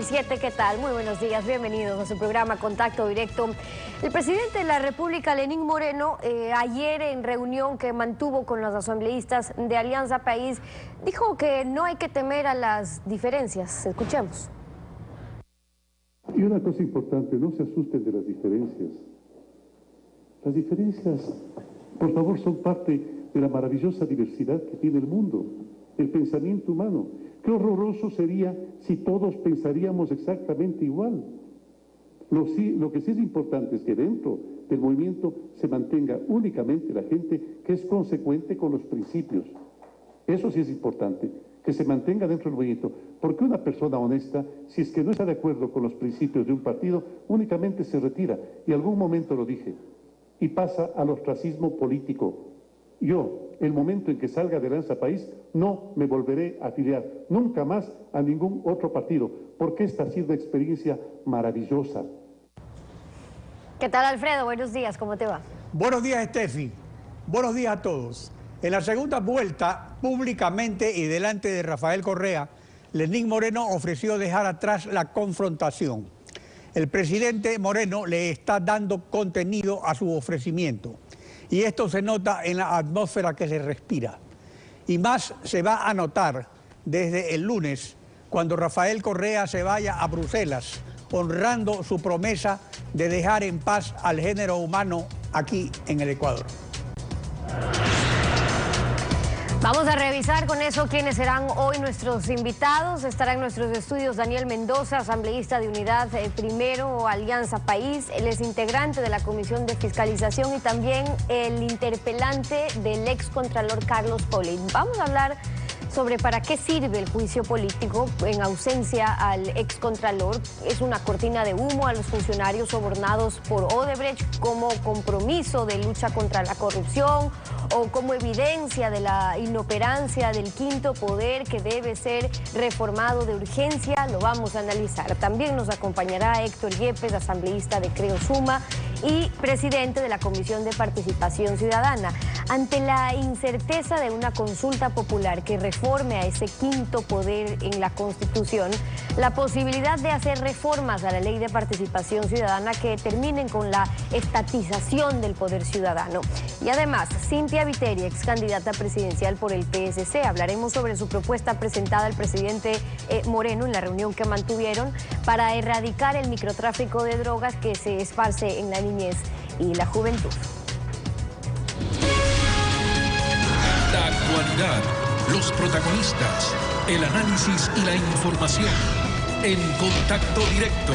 7, ¿qué tal? Muy buenos días, bienvenidos a su programa Contacto Directo. El presidente de la República, Lenín Moreno, ayer en reunión que mantuvo con los asambleístas de Alianza País, dijo que no hay que temer a las diferencias. Escuchemos. Y una cosa importante, no se asusten de las diferencias. Las diferencias, por favor, son parte de la maravillosa diversidad que tiene el mundo, el pensamiento humano. Qué horroroso sería si todos pensaríamos exactamente igual. Lo que sí es importante es que dentro del movimiento se mantenga únicamente la gente que es consecuente con los principios. Eso sí es importante, que se mantenga dentro del movimiento. Porque una persona honesta, si es que no está de acuerdo con los principios de un partido, únicamente se retira. Y algún momento lo dije, y pasa al ostracismo político. Yo, el momento en que salga de Alianza País, no me volveré a afiliar nunca más a ningún otro partido, porque esta ha sido una experiencia maravillosa. ¿Qué tal, Alfredo? Buenos días, ¿cómo te va? Buenos días, Steffi. Buenos días a todos. En la segunda vuelta, públicamente y delante de Rafael Correa, Lenín Moreno ofreció dejar atrás la confrontación. El presidente Moreno le está dando contenido a su ofrecimiento. Y esto se nota en la atmósfera que se respira. Y más se va a notar desde el lunes, cuando Rafael Correa se vaya a Bruselas, honrando su promesa de dejar en paz al género humano aquí en el Ecuador. Vamos a revisar con eso quiénes serán hoy nuestros invitados. Estará en nuestros estudios Daniel Mendoza, asambleísta de Unidad Primero, Alianza País. Él es integrante de la Comisión de Fiscalización y también el interpelante del excontralor Carlos Paulet. Vamos a hablar sobre para qué sirve el juicio político en ausencia al excontralor. Es una cortina de humo a los funcionarios sobornados por Odebrecht como compromiso de lucha contra la corrupción o como evidencia de la inoperancia del quinto poder que debe ser reformado de urgencia. Lo vamos a analizar. También nos acompañará Héctor Yepes, asambleísta de Creo Suma y presidente de la Comisión de Participación Ciudadana. Ante la incerteza de una consulta popular que reforme a ese quinto poder en la Constitución, la posibilidad de hacer reformas a la Ley de Participación Ciudadana que terminen con la estatización del poder ciudadano. Y además, Cintia Viteri, ex candidata presidencial por el PSC, hablaremos sobre su propuesta presentada al presidente Moreno en la reunión que mantuvieron para erradicar el microtráfico de drogas que se esparce en la niñez y la juventud. La actualidad, los protagonistas, el análisis y la información en Contacto Directo.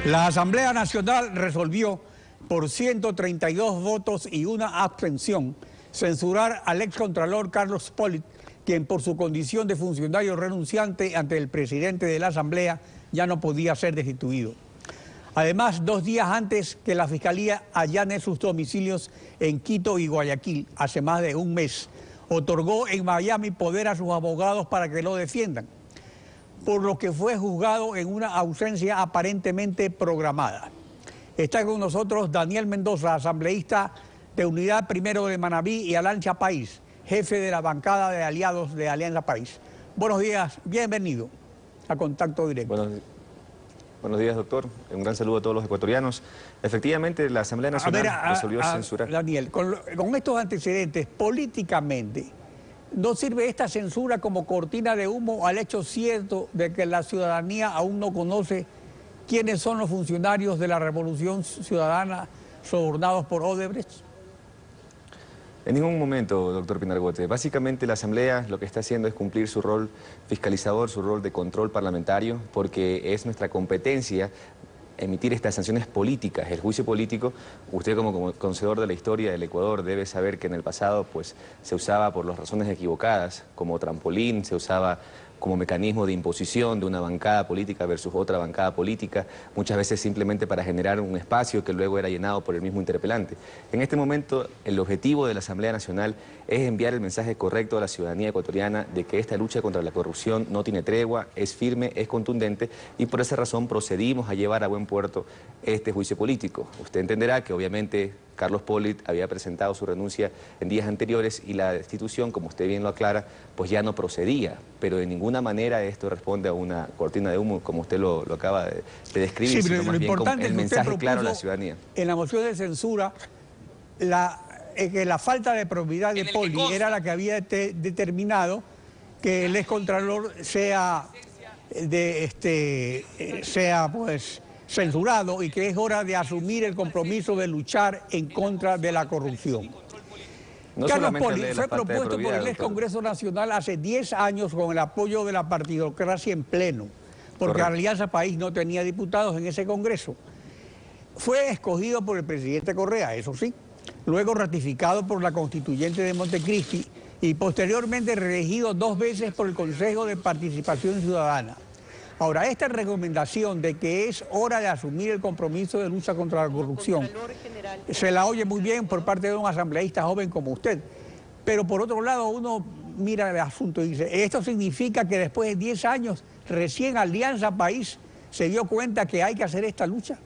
La Asamblea Nacional resolvió por 132 votos y una abstención censurar al excontralor Carlos Paulet, quien por su condición de funcionario renunciante ante el presidente de la Asamblea ya no podía ser destituido. Además, 2 días antes que la Fiscalía allane sus domicilios en Quito y Guayaquil, hace más de un mes, otorgó en Miami poder a sus abogados para que lo defiendan, por lo que fue juzgado en una ausencia aparentemente programada. Está con nosotros Daniel Mendoza, asambleísta de Unidad Primero de Manabí y Alianza País, jefe de la bancada de aliados de Alianza País. Buenos días, bienvenido a Contacto Directo. Buenos días, doctor. Un gran saludo a todos los ecuatorianos. Efectivamente, la Asamblea Nacional resolvió censurar. Daniel, con estos antecedentes, políticamente, ¿no sirve esta censura como cortina de humo al hecho cierto de que la ciudadanía aún no conoce quiénes son los funcionarios de la Revolución Ciudadana sobornados por Odebrecht? En ningún momento, doctor Pinargote. Básicamente la Asamblea lo que está haciendo es cumplir su rol fiscalizador, su rol de control parlamentario, porque es nuestra competencia emitir estas sanciones políticas. El juicio político, usted como conocedor de la historia del Ecuador debe saber que en el pasado pues, se usaba por las razones equivocadas, como trampolín, se usaba como mecanismo de imposición de una bancada política versus otra bancada política, muchas veces simplemente para generar un espacio que luego era llenado por el mismo interpelante. En este momento, el objetivo de la Asamblea Nacional es enviar el mensaje correcto a la ciudadanía ecuatoriana de que esta lucha contra la corrupción no tiene tregua, es firme, es contundente, y por esa razón procedimos a llevar a buen puerto este juicio político. Usted entenderá que obviamente Carlos Pollitt había presentado su renuncia en días anteriores y la destitución, como usted bien lo aclara, pues ya no procedía. Pero de ninguna manera esto responde a una cortina de humo, como usted lo acaba de describir, sí, sino más bien con el mensaje claro a la ciudadanía. En la moción de censura, que la falta de probidad de Pollitt era la que había determinado que el excontralor sea pues censurado y que es hora de asumir el compromiso de luchar en contra de la corrupción. No Carlos Pollitt de fue propuesto por el ex Congreso Nacional hace 10 años con el apoyo de la partidocracia en pleno, porque Correcto. Alianza País no tenía diputados en ese Congreso. Fue escogido por el presidente Correa, eso sí, luego ratificado por la constituyente de Montecristi y posteriormente reelegido 2 veces por el Consejo de Participación Ciudadana. Ahora, esta recomendación de que es hora de asumir el compromiso de lucha contra la corrupción se la oye muy bien por parte de un asambleísta joven como usted, pero por otro lado uno mira el asunto y dice, ¿esto significa que después de 10 años recién Alianza País se dio cuenta que hay que hacer esta lucha?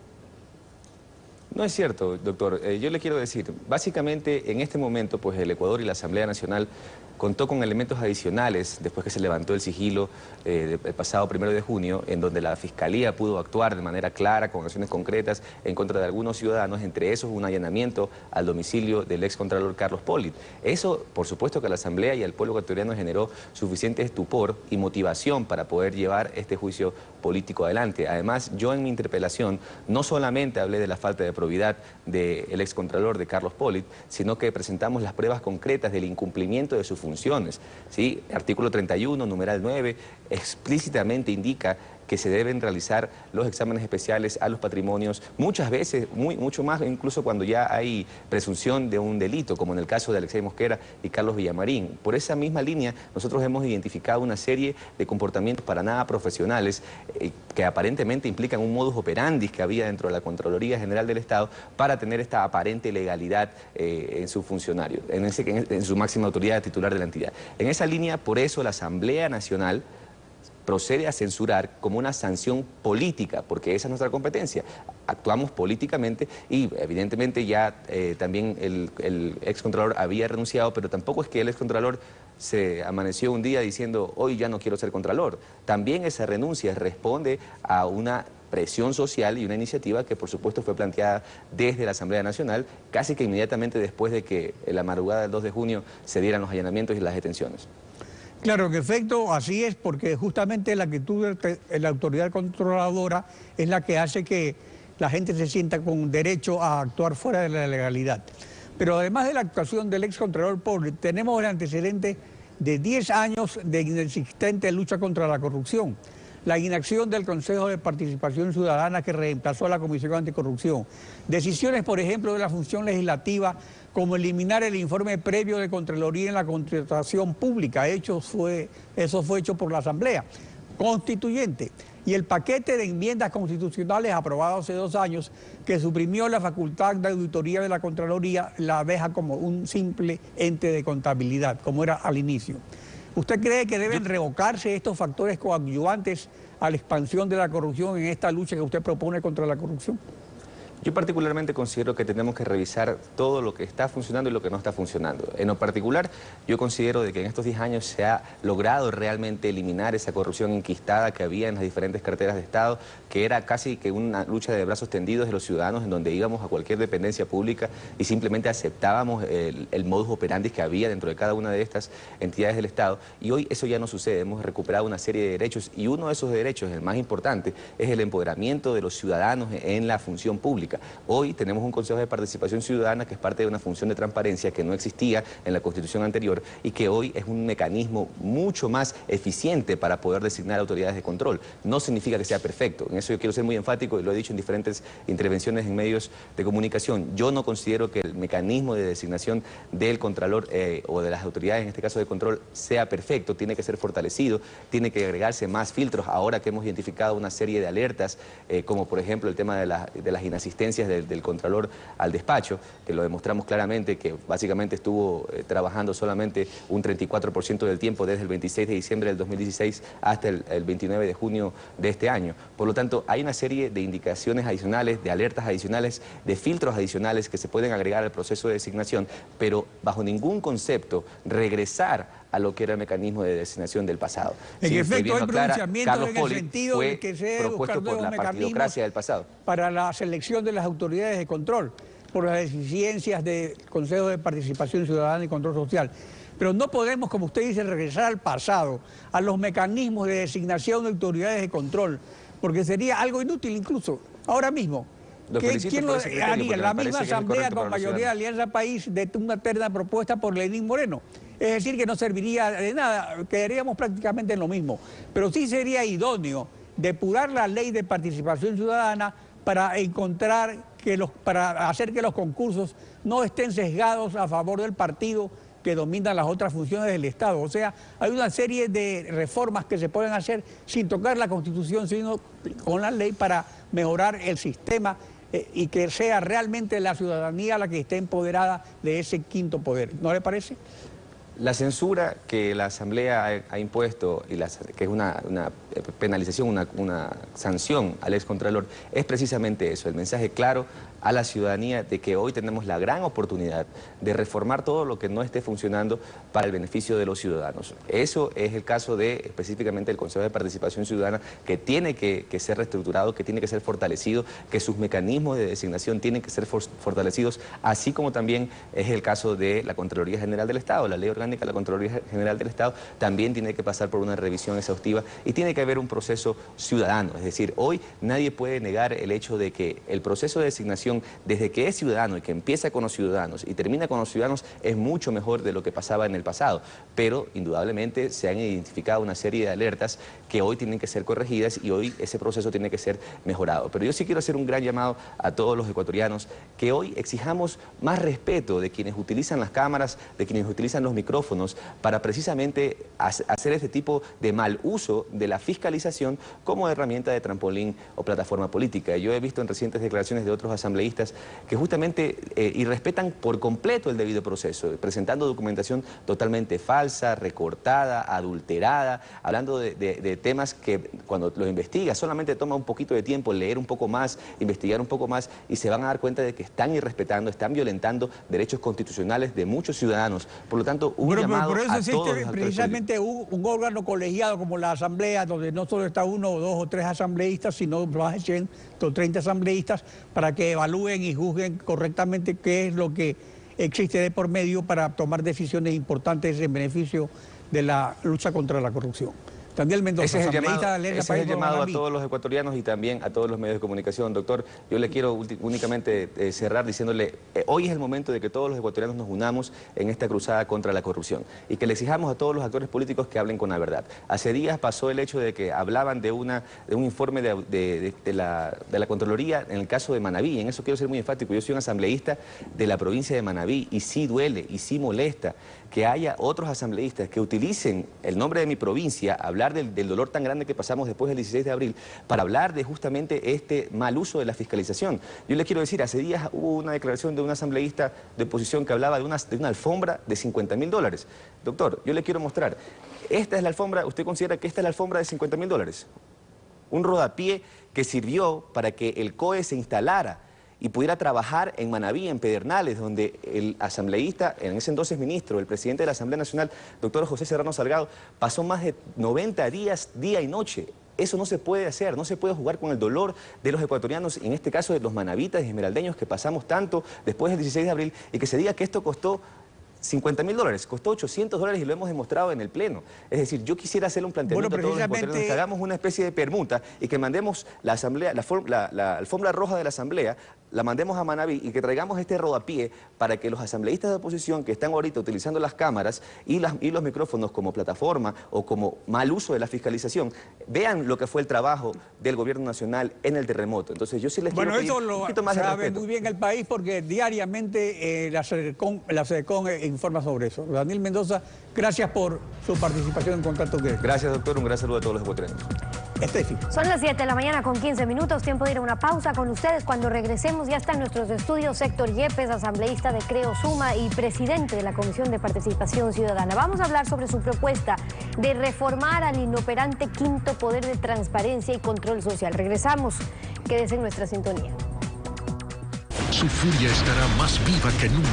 No es cierto, doctor. Yo le quiero decir, básicamente en este momento pues el Ecuador y la Asamblea Nacional contó con elementos adicionales después que se levantó el sigilo el pasado 1 de junio, en donde la Fiscalía pudo actuar de manera clara, con acciones concretas, en contra de algunos ciudadanos, entre esos un allanamiento al domicilio del excontralor Carlos Pollitt. Eso, por supuesto que a la Asamblea y al pueblo ecuatoriano generó suficiente estupor y motivación para poder llevar este juicio político adelante. Además, yo en mi interpelación no solamente hablé de la falta de probidad del excontralor de Carlos Pollitt, sino que presentamos las pruebas concretas del incumplimiento de su funciones, ¿sí? Artículo 31, numeral 9, explícitamente indica que se deben realizar los exámenes especiales a los patrimonios, muchas veces, mucho más, incluso cuando ya hay presunción de un delito, como en el caso de Alexei Mosquera y Carlos Villamarín. Por esa misma línea, nosotros hemos identificado una serie de comportamientos para nada profesionales que aparentemente implican un modus operandi que había dentro de la Contraloría General del Estado para tener esta aparente legalidad en su funcionario, en su máxima autoridad titular de la entidad. En esa línea, por eso la Asamblea Nacional procede a censurar como una sanción política, porque esa es nuestra competencia. Actuamos políticamente y evidentemente ya también el excontralor había renunciado, pero tampoco es que el excontralor se amaneció un día diciendo hoy ya no quiero ser contralor. También esa renuncia responde a una presión social y una iniciativa que por supuesto fue planteada desde la Asamblea Nacional casi que inmediatamente después de que en la madrugada del 2 de junio se dieran los allanamientos y las detenciones. Claro, en efecto, así es, porque justamente la actitud de la autoridad controladora es la que hace que la gente se sienta con derecho a actuar fuera de la legalidad. Pero además de la actuación del excontralor Pollitt, tenemos el antecedente de 10 años de inexistente lucha contra la corrupción. La inacción del Consejo de Participación Ciudadana que reemplazó a la Comisión Anticorrupción. Decisiones, por ejemplo, de la función legislativa, como eliminar el informe previo de Contraloría en la contratación pública. Eso fue hecho por la Asamblea Constituyente. Y el paquete de enmiendas constitucionales aprobado hace 2 años, que suprimió la facultad de auditoría de la Contraloría, la deja como un simple ente de contabilidad, como era al inicio. ¿Usted cree que deben revocarse estos factores coadyuvantes a la expansión de la corrupción en esta lucha que usted propone contra la corrupción? Yo particularmente considero que tenemos que revisar todo lo que está funcionando y lo que no está funcionando. En lo particular, yo considero de que en estos 10 años se ha logrado realmente eliminar esa corrupción enquistada que había en las diferentes carteras de Estado, que era casi que una lucha de brazos tendidos de los ciudadanos, en donde íbamos a cualquier dependencia pública y simplemente aceptábamos el modus operandi que había dentro de cada una de estas entidades del Estado. Y hoy eso ya no sucede, hemos recuperado una serie de derechos y uno de esos derechos, el más importante, es el empoderamiento de los ciudadanos en la función pública. Hoy tenemos un Consejo de Participación Ciudadana que es parte de una función de transparencia que no existía en la Constitución anterior y que hoy es un mecanismo mucho más eficiente para poder designar autoridades de control. No significa que sea perfecto, en eso yo quiero ser muy enfático y lo he dicho en diferentes intervenciones en medios de comunicación. Yo no considero que el mecanismo de designación del Contralor o de las autoridades, en este caso de control, sea perfecto, tiene que ser fortalecido, tiene que agregarse más filtros ahora que hemos identificado una serie de alertas, como por ejemplo el tema de las inasistencias asistencias del Contralor al despacho, que lo demostramos claramente, que básicamente estuvo trabajando solamente un 34% del tiempo desde el 26 de diciembre del 2016 hasta el 29 de junio de este año. Por lo tanto, hay una serie de indicaciones adicionales, de alertas adicionales, de filtros adicionales que se pueden agregar al proceso de designación, pero bajo ningún concepto regresar a lo que era el mecanismo de designación del pasado. En efecto, hay pronunciamientos en el Poli sentido de que se debe buscar nuevos mecanismos del pasado para la selección de las autoridades de control, por las deficiencias del Consejo de Participación Ciudadana y Control Social. Pero no podemos, como usted dice, regresar al pasado, a los mecanismos de designación de autoridades de control, porque sería algo inútil incluso, ahora mismo. ¿Quién lo haría? La misma asamblea con mayoría de Alianza País de una terna propuesta por Lenín Moreno. Es decir, que no serviría de nada, quedaríamos prácticamente en lo mismo. Pero sí sería idóneo depurar la ley de participación ciudadana para encontrar para hacer que los concursos no estén sesgados a favor del partido que domina las otras funciones del Estado. O sea, hay una serie de reformas que se pueden hacer sin tocar la Constitución, sino con la ley para mejorar el sistema y que sea realmente la ciudadanía la que esté empoderada de ese quinto poder. ¿No le parece? La censura que la Asamblea ha impuesto, que es una penalización, una sanción al excontralor, es precisamente eso, el mensaje claro a la ciudadanía de que hoy tenemos la gran oportunidad de reformar todo lo que no esté funcionando para el beneficio de los ciudadanos. Eso es el caso de específicamente el Consejo de Participación Ciudadana, que tiene que ser reestructurado, que tiene que ser fortalecido, que sus mecanismos de designación tienen que ser fortalecidos, así como también es el caso de la Contraloría General del Estado. La Ley Orgánica de la Contraloría General del Estado también tiene que pasar por una revisión exhaustiva y tiene que haber un proceso ciudadano. Es decir, hoy nadie puede negar el hecho de que el proceso de designación, desde que es ciudadano y que empieza con los ciudadanos y termina con los ciudadanos, es mucho mejor de lo que pasaba en el pasado. Pero indudablemente se han identificado una serie de alertas que hoy tienen que ser corregidas y hoy ese proceso tiene que ser mejorado. Pero yo sí quiero hacer un gran llamado a todos los ecuatorianos que hoy exijamos más respeto de quienes utilizan las cámaras, de quienes utilizan los micrófonos para precisamente hacer este tipo de mal uso de la fiscalización como herramienta de trampolín o plataforma política. Yo he visto en recientes declaraciones de otros asambleístas que justamente irrespetan por completo el debido proceso, presentando documentación totalmente falsa, recortada, adulterada, hablando de temas que cuando los investigas solamente toma un poquito de tiempo leer un poco más, investigar un poco más y se van a dar cuenta de que están irrespetando, están violentando derechos constitucionales de muchos ciudadanos. Por lo tanto, un llamado por eso a existe todos los precisamente un órgano colegiado como la Asamblea, donde no solo está uno o dos o tres asambleístas, sino más de 130 asambleístas, para que evalúen y juzguen correctamente qué es lo que existe de por medio para tomar decisiones importantes en beneficio de la lucha contra la corrupción. Daniel Mendoza, ese es el llamado a País, todos los ecuatorianos y también a todos los medios de comunicación. Doctor, yo le quiero únicamente cerrar diciéndole, hoy es el momento de que todos los ecuatorianos nos unamos en esta cruzada contra la corrupción y que le exijamos a todos los actores políticos que hablen con la verdad. Hace días pasó el hecho de que hablaban de un informe de la Contraloría en el caso de Manabí, y en eso quiero ser muy enfático. Yo soy un asambleísta de la provincia de Manabí y sí duele y sí molesta que haya otros asambleístas que utilicen el nombre de mi provincia, hablar del dolor tan grande que pasamos después del 16 de abril, para hablar de justamente este mal uso de la fiscalización. Yo le quiero decir, hace días hubo una declaración de un asambleísta de oposición que hablaba de una alfombra de $50.000. Doctor, yo le quiero mostrar, esta es la alfombra, ¿usted considera que esta es la alfombra de $50.000? Un rodapié que sirvió para que el COE se instalara y pudiera trabajar en Manabí, en Pedernales, donde el asambleísta, en ese entonces ministro, el presidente de la Asamblea Nacional, doctor José Serrano Salgado, pasó más de 90 días, día y noche. Eso no se puede hacer, no se puede jugar con el dolor de los ecuatorianos, en este caso de los manavitas y esmeraldeños que pasamos tanto después del 16 de abril, y que se diga que esto costó $50.000, costó $800 y lo hemos demostrado en el Pleno. Es decir, yo quisiera hacerle un planteamiento a todos los ecuatorianos, que hagamos una especie de permuta y que mandemos la asamblea, la alfombra roja de la Asamblea, la mandemos a Manabí y que traigamos este rodapié para que los asambleístas de oposición que están ahorita utilizando las cámaras y los micrófonos como plataforma o como mal uso de la fiscalización, vean lo que fue el trabajo del gobierno nacional en el terremoto. Entonces yo sí les quiero pedir un poquito más de respeto. Bueno, eso lo sabe muy bien el país porque diariamente la SEDECON informa sobre eso. Daniel Mendoza, gracias por su participación en Contacto. Gracias, doctor. Un gran saludo a todos los ecuatorianos. Estefi. Son las 7 de la mañana con 15 minutos, tiempo de ir a una pausa con ustedes. Cuando regresemos ya está en nuestros estudios Héctor Yepes, asambleísta de Creo Suma y presidente de la Comisión de Participación Ciudadana. Vamos a hablar sobre su propuesta de reformar al inoperante quinto poder de transparencia y control social. Regresamos, quédese en nuestra sintonía. Su furia estará más viva que nunca.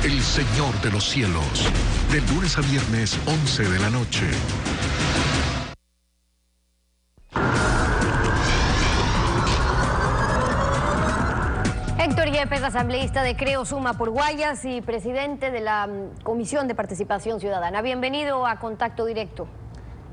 El Señor de los Cielos, de lunes a viernes, 11 de la noche. Héctor Yepes, asambleísta de Creo Suma por Guayas y presidente de la Comisión de Participación Ciudadana. Bienvenido a Contacto Directo.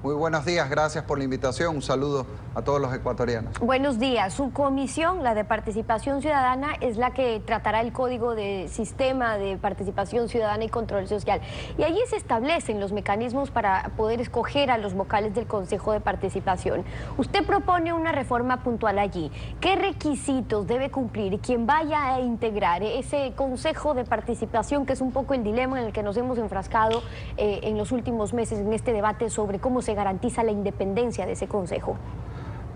Muy buenos días, gracias por la invitación. Un saludo a todos los ecuatorianos. Buenos días. Su comisión, la de Participación Ciudadana, es la que tratará el Código de Sistema de Participación Ciudadana y Control Social. Y allí se establecen los mecanismos para poder escoger a los vocales del Consejo de Participación. Usted propone una reforma puntual allí. ¿Qué requisitos debe cumplir quien vaya a integrar ese Consejo de Participación, que es un poco el dilema en el que nos hemos enfrascado en los últimos meses en este debate sobre cómo se garantiza la independencia de ese consejo?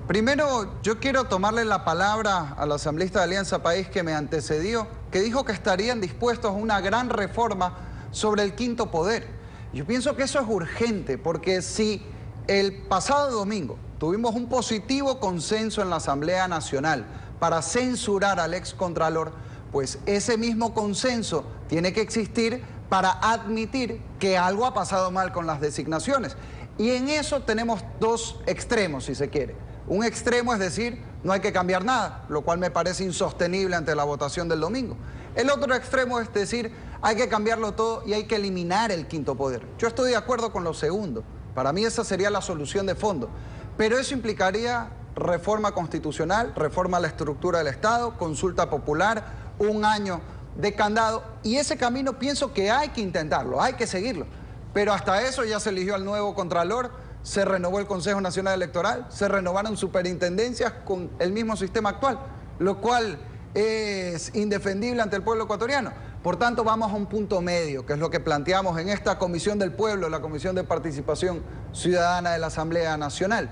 Primero, yo quiero tomarle la palabra al asambleísta de Alianza País que me antecedió, que dijo que estarían dispuestos a una gran reforma sobre el quinto poder. Yo pienso que eso es urgente, porque si el pasado domingo tuvimos un positivo consenso en la Asamblea Nacional para censurar al excontralor, pues ese mismo consenso tiene que existir para admitir que algo ha pasado mal con las designaciones. Y en eso tenemos dos extremos, si se quiere. Un extremo es decir, no hay que cambiar nada, lo cual me parece insostenible ante la votación del domingo. El otro extremo es decir, hay que cambiarlo todo y hay que eliminar el quinto poder. Yo estoy de acuerdo con lo segundo. Para mí esa sería la solución de fondo. Pero eso implicaría reforma constitucional, reforma a la estructura del Estado, consulta popular, un año de candado. Y ese camino pienso que hay que intentarlo, hay que seguirlo. Pero hasta eso ya se eligió al nuevo Contralor, se renovó el Consejo Nacional Electoral, se renovaron superintendencias con el mismo sistema actual, lo cual es indefendible ante el pueblo ecuatoriano. Por tanto, vamos a un punto medio, que es lo que planteamos en esta Comisión del Pueblo, la Comisión de Participación Ciudadana de la Asamblea Nacional.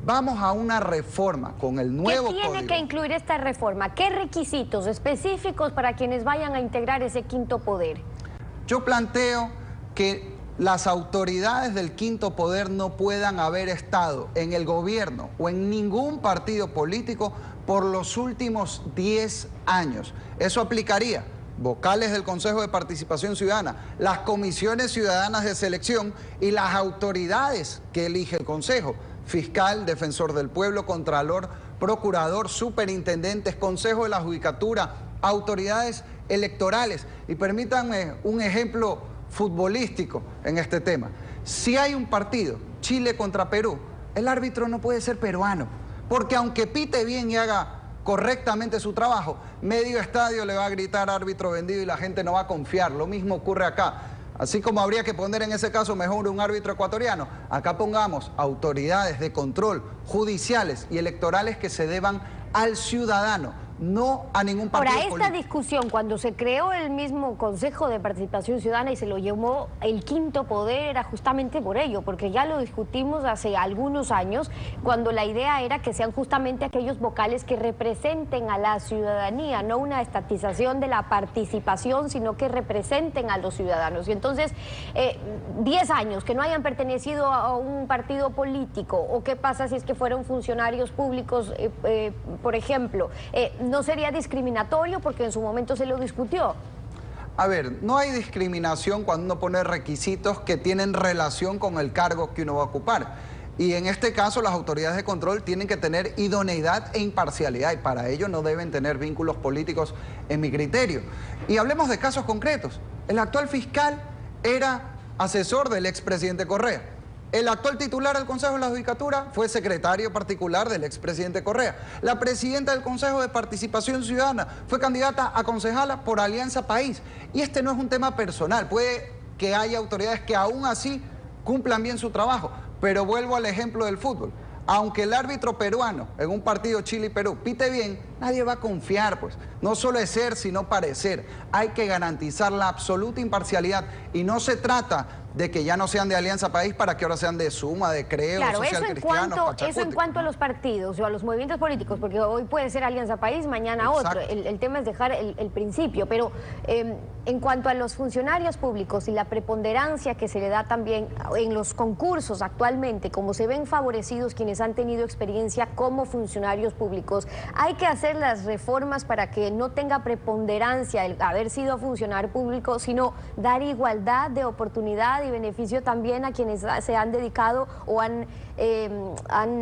Vamos a una reforma con el nuevo código. ¿Qué tiene que incluir esta reforma? ¿Qué requisitos específicos para quienes vayan a integrar ese quinto poder? Yo planteo que las autoridades del quinto poder no puedan haber estado en el gobierno o en ningún partido político por los últimos 10 años. Eso aplicaría vocales del Consejo de Participación Ciudadana, las comisiones ciudadanas de selección y las autoridades que elige el Consejo: fiscal, defensor del pueblo, contralor, procurador, superintendentes, Consejo de la Judicatura, autoridades electorales. Y permítanme un ejemplo futbolístico en este tema. Si hay un partido, Chile contra Perú, el árbitro no puede ser peruano, porque aunque pite bien y haga correctamente su trabajo, medio estadio le va a gritar árbitro vendido y la gente no va a confiar. Lo mismo ocurre acá. Así como habría que poner en ese caso mejor un árbitro ecuatoriano, acá pongamos autoridades de control judiciales y electorales que se deban al ciudadano, no a ningún partido político. Ahora, esta discusión, cuando se creó el mismo Consejo de Participación Ciudadana y se lo llamó el quinto poder, era justamente por ello, porque ya lo discutimos hace algunos años, cuando la idea era que sean justamente aquellos vocales que representen a la ciudadanía, no una estatización de la participación, sino que representen a los ciudadanos. Y entonces, 10 años que no hayan pertenecido a un partido político, o qué pasa si es que fueron funcionarios públicos, por ejemplo, ¿no sería discriminatorio? Porque en su momento se lo discutió. A ver, no hay discriminación cuando uno pone requisitos que tienen relación con el cargo que uno va a ocupar. Y en este caso las autoridades de control tienen que tener idoneidad e imparcialidad, y para ello no deben tener vínculos políticos en mi criterio. Y hablemos de casos concretos. El actual fiscal era asesor del expresidente Correa. El actual titular del Consejo de la Judicatura fue secretario particular del expresidente Correa. La presidenta del Consejo de Participación Ciudadana fue candidata a concejala por Alianza País. Y este no es un tema personal. Puede que haya autoridades que aún así cumplan bien su trabajo. Pero vuelvo al ejemplo del fútbol. Aunque el árbitro peruano en un partido Chile y Perú pite bien, nadie va a confiar, pues. No solo es ser, sino parecer. Hay que garantizar la absoluta imparcialidad y no se trata de que ya no sean de Alianza País para que ahora sean de Suma, de Creo, claro, Social Cristianos, eso en cuanto a los partidos o a los movimientos políticos, porque hoy puede ser Alianza País, mañana otro. El tema es dejar el principio, pero en cuanto a los funcionarios públicos y la preponderancia que se le da también en los concursos actualmente, como se ven favorecidos quienes han tenido experiencia como funcionarios públicos, hay que hacer las reformas para que no tenga preponderancia el haber sido funcionario público, sino dar igualdad de oportunidad y beneficio también a quienes se han dedicado o han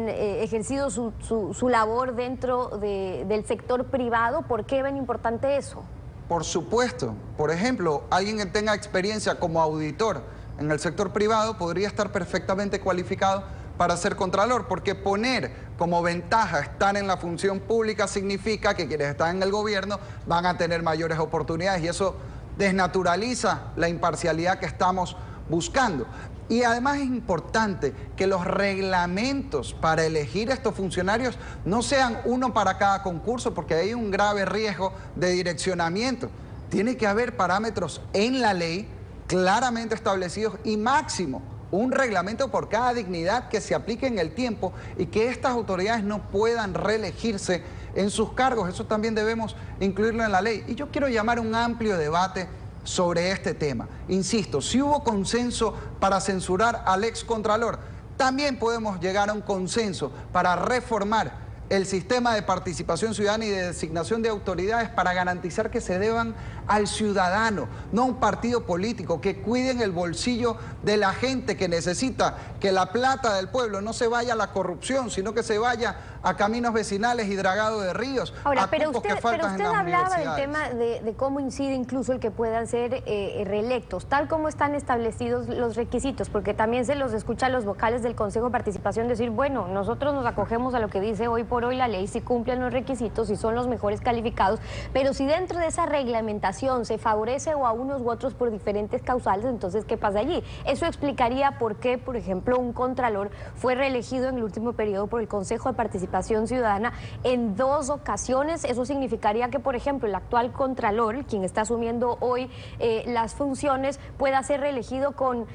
ejercido su labor dentro del sector privado. ¿Por qué ven importante eso? Por supuesto. Por ejemplo, alguien que tenga experiencia como auditor en el sector privado podría estar perfectamente cualificado para ser contralor, porque poner como ventaja estar en la función pública significa que quienes están en el gobierno van a tener mayores oportunidades y eso desnaturaliza la imparcialidad que estamos buscando. Y además es importante que los reglamentos para elegir estos funcionarios no sean uno para cada concurso, porque hay un grave riesgo de direccionamiento. Tiene que haber parámetros en la ley claramente establecidos y máximo un reglamento por cada dignidad que se aplique en el tiempo y que estas autoridades no puedan reelegirse en sus cargos. Eso también debemos incluirlo en la ley. Y yo quiero llamar a un amplio debate sobre este tema. Insisto, si hubo consenso para censurar al excontralor, también podemos llegar a un consenso para reformar el sistema de participación ciudadana y de designación de autoridades para garantizar que se deban al ciudadano, no a un partido político, que cuiden el bolsillo de la gente, que necesita que la plata del pueblo no se vaya a la corrupción, sino que se vaya a caminos vecinales y dragado de ríos. Ahora, pero usted hablaba del tema de cómo incide incluso el que puedan ser reelectos, tal como están establecidos los requisitos, porque también se los escucha a los vocales del Consejo de Participación decir, bueno, nosotros nos acogemos a lo que dice hoy por hoy la ley, si cumplen los requisitos, si son los mejores calificados, pero si dentro de esa reglamentación se favorece o a unos u otros por diferentes causales, entonces ¿qué pasa allí? Eso explicaría por qué, por ejemplo, un contralor fue reelegido en el último periodo por el Consejo de Participación Ciudadana en 2 ocasiones. Eso significaría que, por ejemplo, el actual contralor, quien está asumiendo hoy las funciones, pueda ser reelegido con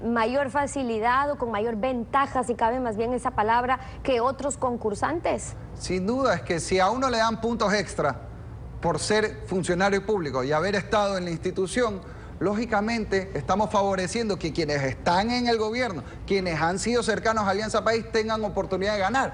mayor facilidad o con mayor ventaja, si cabe más bien esa palabra, que otros concursantes. Sin duda, es que si a uno le dan puntos extra por ser funcionario público y haber estado en la institución, lógicamente estamos favoreciendo que quienes están en el gobierno, quienes han sido cercanos a Alianza País, tengan oportunidad de ganar,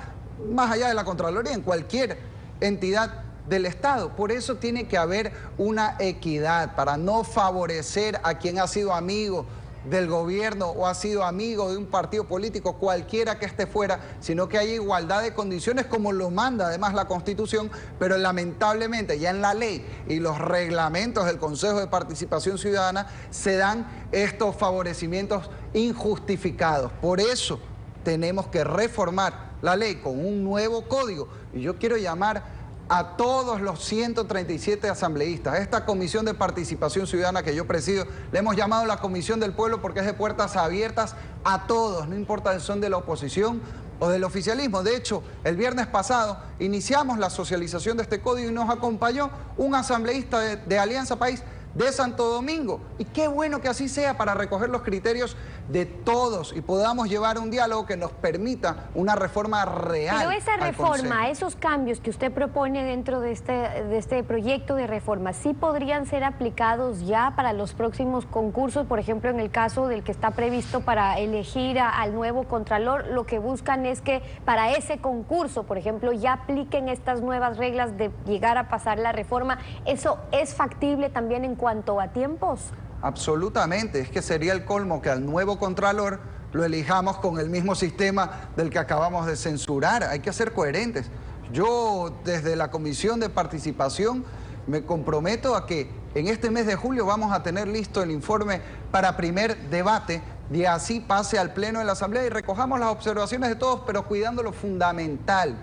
más allá de la Contraloría, en cualquier entidad del Estado. Por eso tiene que haber una equidad, para no favorecer a quien ha sido amigo del gobierno o ha sido amigo de un partido político, cualquiera que esté fuera, sino que haya igualdad de condiciones como lo manda además la Constitución, pero lamentablemente ya en la ley y los reglamentos del Consejo de Participación Ciudadana se dan estos favorecimientos injustificados. Por eso tenemos que reformar la ley con un nuevo código. Y yo quiero llamar a todos los 137 asambleístas. Esta Comisión de Participación Ciudadana que yo presido, le hemos llamado la Comisión del Pueblo porque es de puertas abiertas a todos, no importa si son de la oposición o del oficialismo. De hecho, el viernes pasado iniciamos la socialización de este código y nos acompañó un asambleísta de Alianza País de Santo Domingo. Y qué bueno que así sea, para recoger los criterios de todos y podamos llevar un diálogo que nos permita una reforma real. Pero esa reforma, esos cambios que usted propone dentro de este proyecto de reforma, ¿sí podrían ser aplicados ya para los próximos concursos? Por ejemplo, en el caso del que está previsto para elegir al nuevo contralor, lo que buscan es que para ese concurso, por ejemplo, ya apliquen estas nuevas reglas de llegar a pasar la reforma. ¿Eso es factible también en cuanto a tiempos? Absolutamente, es que sería el colmo que al nuevo contralor lo elijamos con el mismo sistema del que acabamos de censurar. Hay que ser coherentes. Yo desde la Comisión de Participación me comprometo a que en este mes de julio vamos a tener listo el informe para primer debate y así pase al Pleno de la Asamblea y recojamos las observaciones de todos, pero cuidando lo fundamental,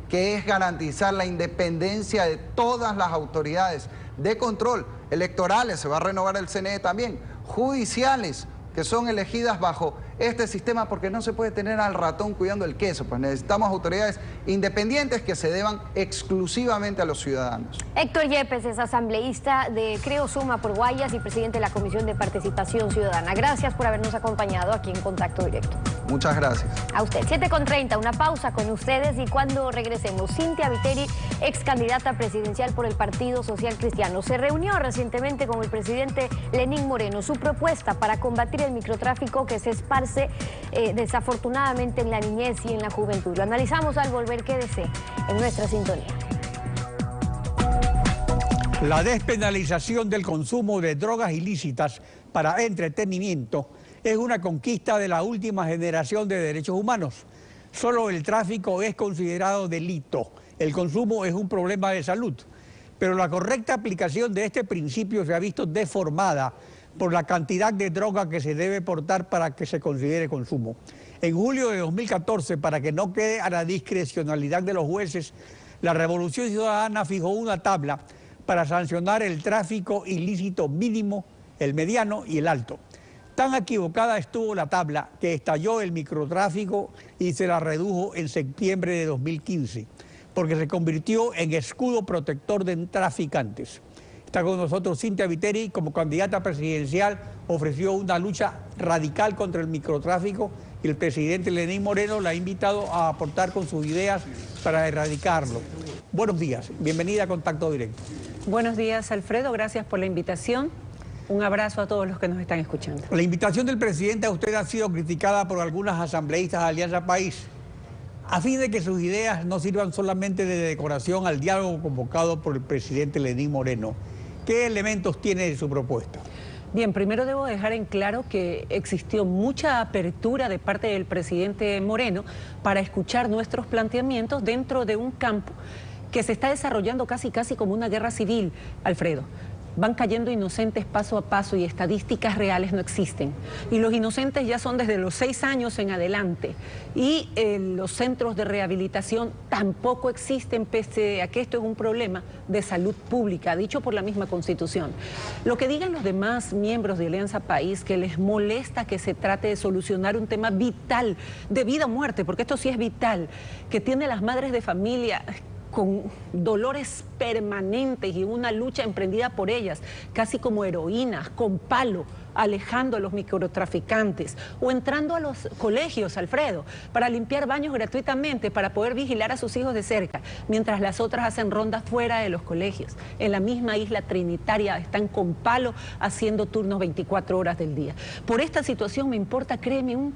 que es garantizar la independencia de todas las autoridades de control, electorales, se va a renovar el CNE también, judiciales, que son elegidas bajo este sistema, porque no se puede tener al ratón cuidando el queso. Pues necesitamos autoridades independientes que se deban exclusivamente a los ciudadanos. Héctor Yepes es asambleísta de Creo Suma por Guayas y presidente de la Comisión de Participación Ciudadana. Gracias por habernos acompañado aquí en Contacto Directo. Muchas gracias. A usted. 7:30, una pausa con ustedes y cuando regresemos, Cynthia Viteri, ex candidata presidencial por el Partido Social Cristiano, se reunió recientemente con el presidente Lenín Moreno. Su propuesta para combatir el microtráfico que se esparce desafortunadamente en la niñez y en la juventud. Lo analizamos al volver. Quédese en nuestra sintonía. La despenalización del consumo de drogas ilícitas para entretenimiento es una conquista de la última generación de derechos humanos. Solo el tráfico es considerado delito. El consumo es un problema de salud. Pero la correcta aplicación de este principio se ha visto deformada por la cantidad de droga que se debe portar para que se considere consumo. En julio de 2014, para que no quede a la discrecionalidad de los jueces, la Revolución Ciudadana fijó una tabla para sancionar el tráfico ilícito mínimo, el mediano y el alto. Tan equivocada estuvo la tabla que estalló el microtráfico y se la redujo en septiembre de 2015, porque se convirtió en escudo protector de traficantes. Está con nosotros Cynthia Viteri, como candidata presidencial, ofreció una lucha radical contra el microtráfico y el presidente Lenín Moreno la ha invitado a aportar con sus ideas para erradicarlo. Buenos días, bienvenida a Contacto Directo. Buenos días, Alfredo, gracias por la invitación. Un abrazo a todos los que nos están escuchando. La invitación del presidente a usted ha sido criticada por algunas asambleístas de Alianza País, a fin de que sus ideas no sirvan solamente de decoración al diálogo convocado por el presidente Lenín Moreno. ¿Qué elementos tiene de su propuesta? Bien, primero debo dejar en claro que existió mucha apertura de parte del presidente Moreno para escuchar nuestros planteamientos dentro de un campo que se está desarrollando casi como una guerra civil, Alfredo. Van cayendo inocentes paso a paso y estadísticas reales no existen. Y los inocentes ya son desde los 6 años en adelante. Y los centros de rehabilitación tampoco existen, pese a que esto es un problema de salud pública, dicho por la misma Constitución. Lo que digan los demás miembros de Alianza País, que les molesta que se trate de solucionar un tema vital, de vida o muerte, porque esto sí es vital, que tiene las madres de familia con dolores permanentes y una lucha emprendida por ellas, casi como heroínas, con palo, alejando a los microtraficantes, o entrando a los colegios, Alfredo, para limpiar baños gratuitamente, para poder vigilar a sus hijos de cerca, mientras las otras hacen rondas fuera de los colegios. En la misma isla trinitaria están con palo haciendo turnos 24 horas del día. Por esta situación me importa, créeme, un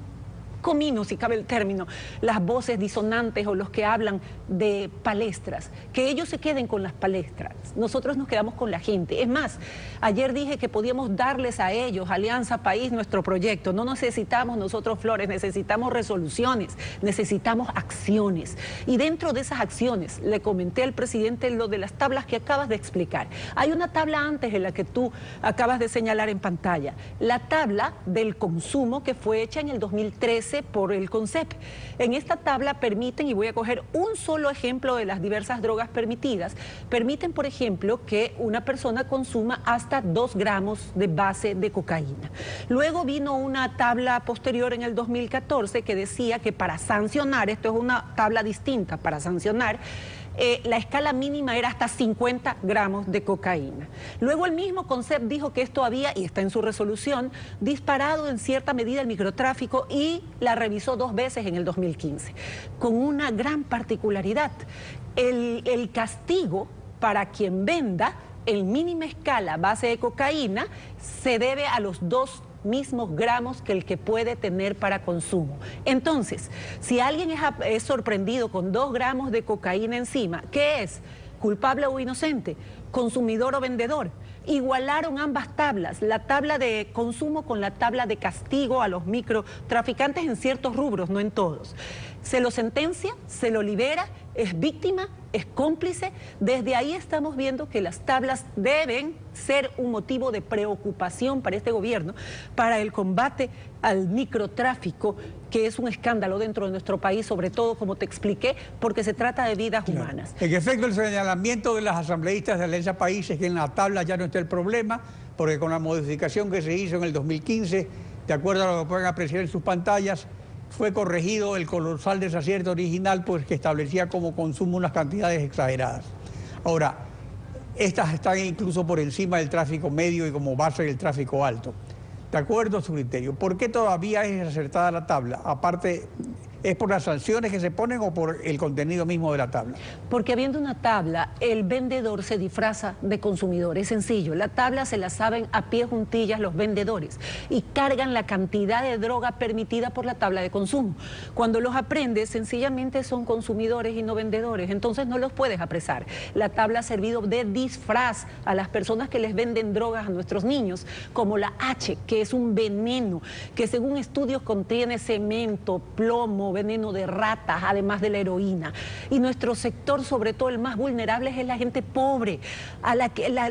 comino, si cabe el término, las voces disonantes o los que hablan de palestras, que ellos se queden con las palestras, nosotros nos quedamos con la gente. Es más, ayer dije que podíamos darles a ellos, Alianza País, nuestro proyecto. No necesitamos nosotros flores, necesitamos resoluciones, necesitamos acciones. Y dentro de esas acciones, le comenté al presidente lo de las tablas que acabas de explicar. Hay una tabla antes en la que tú acabas de señalar en pantalla, la tabla del consumo que fue hecha en el 2013 por el CONCEP. En esta tabla permiten, y voy a coger un solo ejemplo de las diversas drogas permitidas, permiten, por ejemplo, que una persona consuma hasta 2 gramos de base de cocaína. Luego vino una tabla posterior en el 2014 que decía que para sancionar, esto es una tabla distinta, para sancionar, la escala mínima era hasta 50 gramos de cocaína. Luego el mismo CONCEP dijo que esto había, y está en su resolución, disparado en cierta medida el microtráfico y la revisó 2 veces en el 2015, con una gran particularidad. El castigo para quien venda en mínima escala base de cocaína se debe a los 2 mismos gramos que el que puede tener para consumo. Entonces, si alguien es sorprendido con 2 gramos de cocaína encima, ¿qué es? ¿Culpable o inocente? ¿Consumidor o vendedor? Igualaron ambas tablas, la tabla de consumo con la tabla de castigo a los microtraficantes en ciertos rubros, no en todos. Se lo sentencia, se lo libera, es víctima, es cómplice. Desde ahí estamos viendo que las tablas deben ser un motivo de preocupación para este gobierno, para el combate al microtráfico, que es un escándalo dentro de nuestro país, sobre todo, como te expliqué, porque se trata de vidas humanas. En efecto, el señalamiento de las asambleístas de Alianza País es que en la tabla ya no está el problema, porque con la modificación que se hizo en el 2015, de acuerdo a lo que pueden apreciar en sus pantallas, fue corregido el colosal desacierto original, pues que establecía como consumo unas cantidades exageradas. Ahora, estas están incluso por encima del tráfico medio y como base del tráfico alto. De acuerdo a su criterio, ¿por qué todavía es acertada la tabla? Aparte, ¿es por las sanciones que se ponen o por el contenido mismo de la tabla? Porque habiendo una tabla, el vendedor se disfraza de consumidor. Es sencillo, la tabla se la saben a pie juntillas los vendedores y cargan la cantidad de droga permitida por la tabla de consumo. Cuando los aprendes, sencillamente son consumidores y no vendedores, entonces no los puedes apresar. La tabla ha servido de disfraz a las personas que les venden drogas a nuestros niños, como la H, que es un veneno que según estudios contiene cemento, plomo, veneno de ratas, además de la heroína. Y nuestro sector, sobre todo el más vulnerable, es la gente pobre,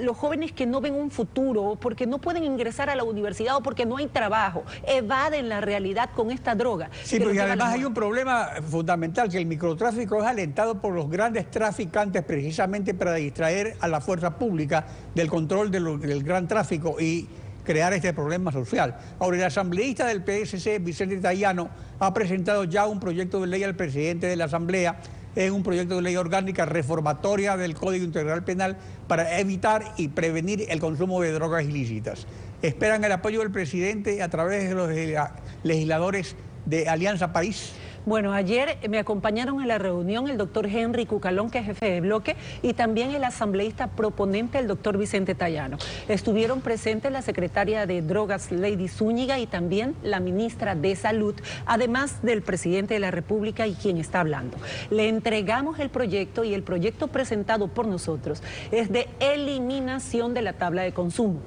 los jóvenes que no ven un futuro, porque no pueden ingresar a la universidad o porque no hay trabajo, evaden la realidad con esta droga. Sí, porque además hay un problema fundamental, que el microtráfico es alentado por los grandes traficantes precisamente para distraer a la fuerza pública del control del gran tráfico y crear este problema social. Ahora, el asambleísta del PSC, Vicente Tayano, ha presentado ya un proyecto de ley al presidente de la Asamblea, es un proyecto de ley orgánica reformatoria del Código Integral Penal para evitar y prevenir el consumo de drogas ilícitas. Esperan el apoyo del presidente a través de los legisladores de Alianza País. Bueno, ayer me acompañaron en la reunión el doctor Henry Cucalón, que es jefe de bloque, y también el asambleísta proponente, el doctor Vicente Tayano. Estuvieron presentes la secretaria de Drogas, Lady Zúñiga, y también la ministra de Salud, además del presidente de la República y quien está hablando. Le entregamos el proyecto y el proyecto presentado por nosotros es de eliminación de la tabla de consumo.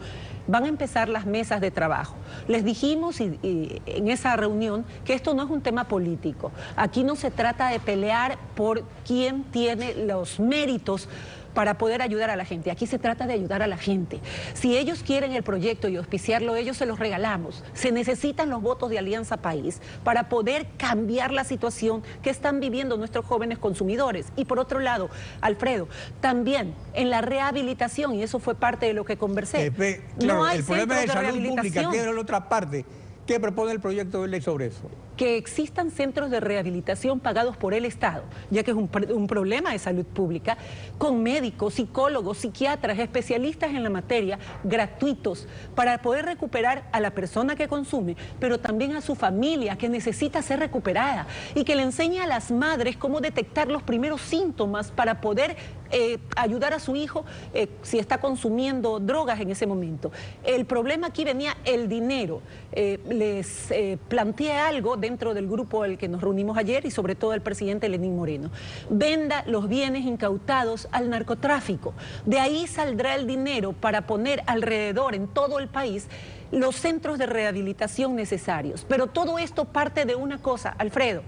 Van a empezar las mesas de trabajo. Les dijimos en esa reunión que esto no es un tema político. Aquí no se trata de pelear por quién tiene los méritos para poder ayudar a la gente. Aquí se trata de ayudar a la gente. Si ellos quieren el proyecto y auspiciarlo, ellos se los regalamos. Se necesitan los votos de Alianza País para poder cambiar la situación que están viviendo nuestros jóvenes consumidores. Y por otro lado, Alfredo, también en la rehabilitación, y eso fue parte de lo que conversé, claro, no hay el problema de salud pública, que es la otra parte. ¿Qué propone el proyecto de ley sobre eso? Que existan centros de rehabilitación pagados por el Estado, ya que es un problema de salud pública, con médicos, psicólogos, psiquiatras, especialistas en la materia, gratuitos, para poder recuperar a la persona que consume, pero también a su familia que necesita ser recuperada, y que le enseñe a las madres cómo detectar los primeros síntomas para poder ayudar a su hijo si está consumiendo drogas en ese momento. El problema aquí venía el dinero. Les planteé algo dentro del grupo al que nos reunimos ayer y sobre todo el presidente Lenín Moreno. Venda los bienes incautados al narcotráfico. De ahí saldrá el dinero para poner alrededor en todo el país los centros de rehabilitación necesarios. Pero todo esto parte de una cosa, Alfredo.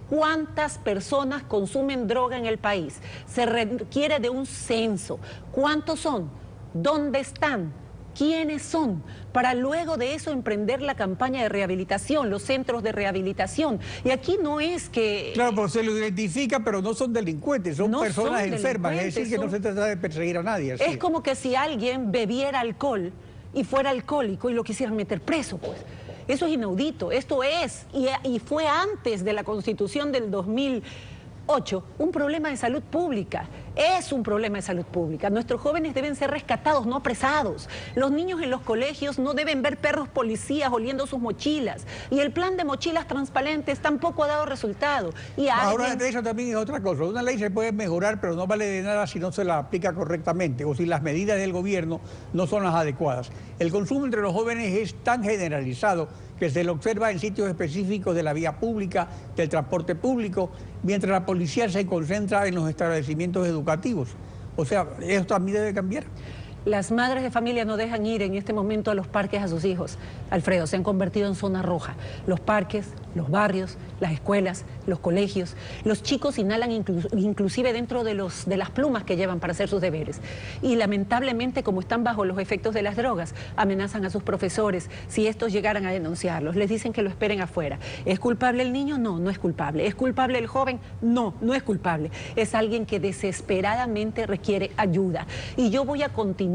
¿Cuántas personas consumen droga en el país? Se requiere de un censo. ¿Cuántos son? ¿Dónde están? ¿Quiénes son? Para luego de eso emprender la campaña de rehabilitación, los centros de rehabilitación. Y aquí no es que... Claro, pues se lo identifica, pero no son delincuentes, son personas enfermas. Es decir, que no se trata de perseguir a nadie. Es como que si alguien bebiera alcohol y fuera alcohólico y lo quisieran meter preso, pues. Eso es inaudito. Esto es, y fue antes de la Constitución del 2008, un problema de salud pública. Es un problema de salud pública. Nuestros jóvenes deben ser rescatados, no apresados. Los niños en los colegios no deben ver perros policías oliendo sus mochilas. Y el plan de mochilas transparentes tampoco ha dado resultado. Ahora, eso también es otra cosa. Una ley se puede mejorar, pero no vale de nada si no se la aplica correctamente o si las medidas del gobierno no son las adecuadas. El consumo entre los jóvenes es tan generalizado que se lo observa en sitios específicos de la vía pública, del transporte público, mientras la policía se concentra en los establecimientos educativos. O sea, eso también debe cambiar. Las madres de familia no dejan ir en este momento a los parques a sus hijos. Alfredo, se han convertido en zona roja. Los parques, los barrios, las escuelas, los colegios. Los chicos inhalan inclusive dentro de las plumas que llevan para hacer sus deberes. Y lamentablemente, como están bajo los efectos de las drogas, amenazan a sus profesores si estos llegaran a denunciarlos. Les dicen que lo esperen afuera. ¿Es culpable el niño? No, no es culpable. ¿Es culpable el joven? No, no es culpable. Es alguien que desesperadamente requiere ayuda. Y yo voy a continuar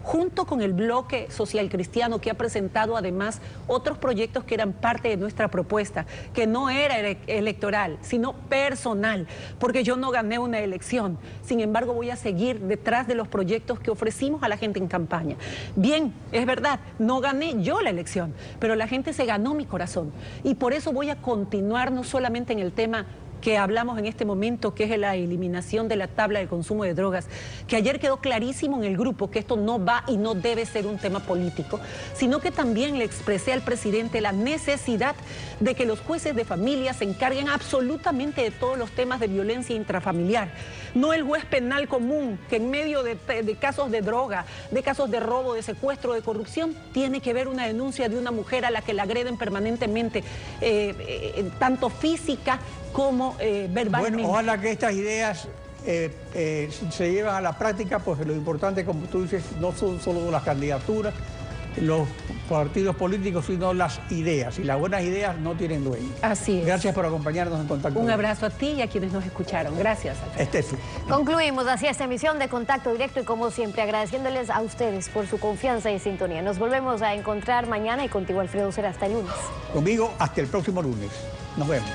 junto con el bloque social cristiano, que ha presentado además otros proyectos que eran parte de nuestra propuesta, que no era electoral, sino personal, porque yo no gané una elección. Sin embargo, voy a seguir detrás de los proyectos que ofrecimos a la gente en campaña. Bien, es verdad, no gané yo la elección, pero la gente se ganó mi corazón. Y por eso voy a continuar no solamente en el tema que hablamos en este momento, que es la eliminación de la tabla de consumo de drogas, que ayer quedó clarísimo en el grupo que esto no va y no debe ser un tema político, sino que también le expresé al presidente la necesidad de que los jueces de familia se encarguen absolutamente de todos los temas de violencia intrafamiliar. No el juez penal común, que en medio de casos de droga, de casos de robo, de secuestro, de corrupción, tiene que ver una denuncia de una mujer a la que la agreden permanentemente, tanto física como verbalmente. Bueno, ojalá que estas ideas se lleven a la práctica, porque lo importante, como tú dices, no son solo las candidaturas, los partidos políticos, sino las ideas. Y las buenas ideas no tienen dueño. Así es. Gracias por acompañarnos en Contacto. Un abrazo a ti y a quienes nos escucharon. Gracias, Alfredo. Estefi. Concluimos así esta emisión de Contacto Directo y, como siempre, agradeciéndoles a ustedes por su confianza y sintonía. Nos volvemos a encontrar mañana y contigo, Alfredo, será hasta el lunes. Conmigo hasta el próximo lunes. Nos vemos.